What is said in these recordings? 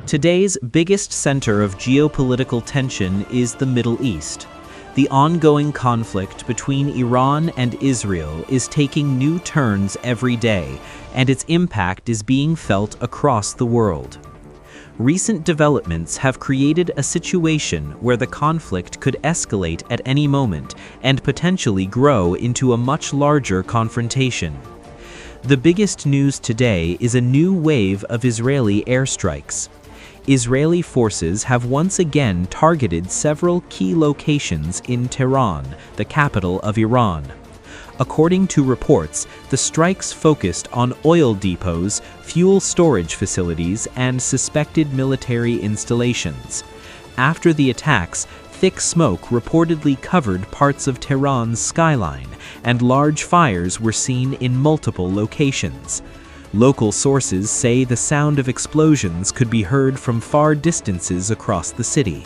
Today's biggest center of geopolitical tension is the Middle East. The ongoing conflict between Iran and Israel is taking new turns every day, and its impact is being felt across the world. Recent developments have created a situation where the conflict could escalate at any moment and potentially grow into a much larger confrontation. The biggest news today is a new wave of Israeli airstrikes. Israeli forces have once again targeted several key locations in Tehran, the capital of Iran. According to reports, the strikes focused on oil depots, fuel storage facilities, and suspected military installations. After the attacks, thick smoke reportedly covered parts of Tehran's skyline, and large fires were seen in multiple locations. Local sources say the sound of explosions could be heard from far distances across the city.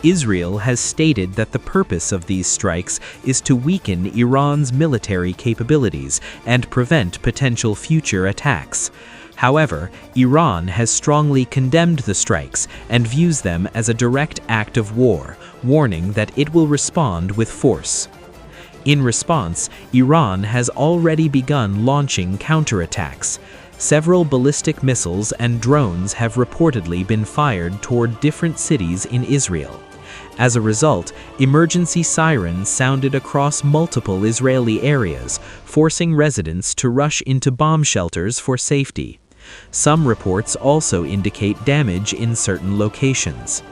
Israel has stated that the purpose of these strikes is to weaken Iran's military capabilities and prevent potential future attacks. However, Iran has strongly condemned the strikes and views them as a direct act of war, warning that it will respond with force. In response, Iran has already begun launching counterattacks. Several ballistic missiles and drones have reportedly been fired toward different cities in Israel. As a result, emergency sirens sounded across multiple Israeli areas, forcing residents to rush into bomb shelters for safety. Some reports also indicate damage in certain locations.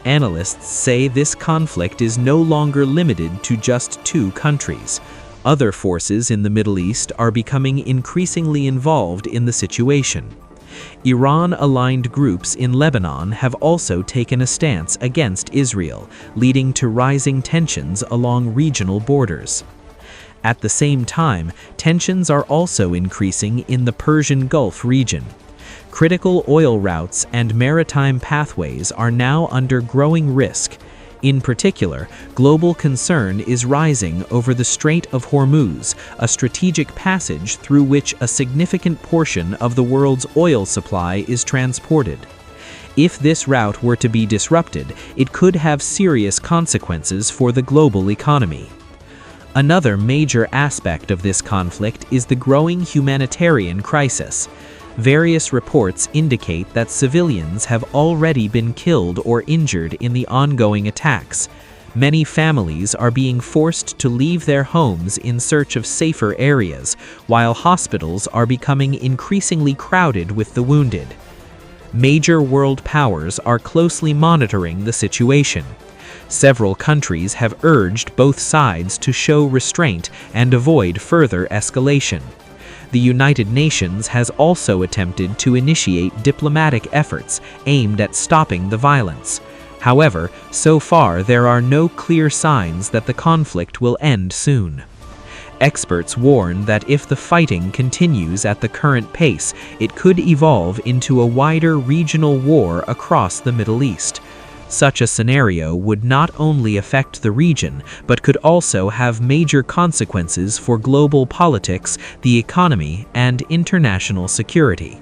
Analysts say this conflict is no longer limited to just two countries. Other forces in the Middle East are becoming increasingly involved in the situation. Iran-aligned groups in Lebanon have also taken a stance against Israel, leading to rising tensions along regional borders. At the same time, tensions are also increasing in the Persian Gulf region. Critical oil routes and maritime pathways are now under growing risk. In particular, global concern is rising over the Strait of Hormuz, a strategic passage through which a significant portion of the world's oil supply is transported. If this route were to be disrupted, it could have serious consequences for the global economy. Another major aspect of this conflict is the growing humanitarian crisis. Various reports indicate that civilians have already been killed or injured in the ongoing attacks. Many families are being forced to leave their homes in search of safer areas, while hospitals are becoming increasingly crowded with the wounded. Major world powers are closely monitoring the situation. Several countries have urged both sides to show restraint and avoid further escalation. The United Nations has also attempted to initiate diplomatic efforts aimed at stopping the violence. However, so far there are no clear signs that the conflict will end soon. Experts warn that if the fighting continues at the current pace, it could evolve into a wider regional war across the Middle East. Such a scenario would not only affect the region, but could also have major consequences for global politics, the economy, and international security.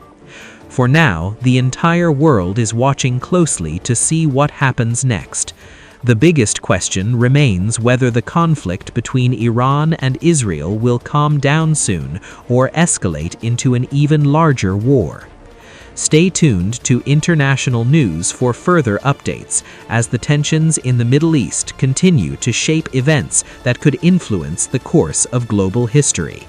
For now, the entire world is watching closely to see what happens next. The biggest question remains whether the conflict between Iran and Israel will calm down soon or escalate into an even larger war. Stay tuned to international news for further updates as the tensions in the Middle East continue to shape events that could influence the course of global history.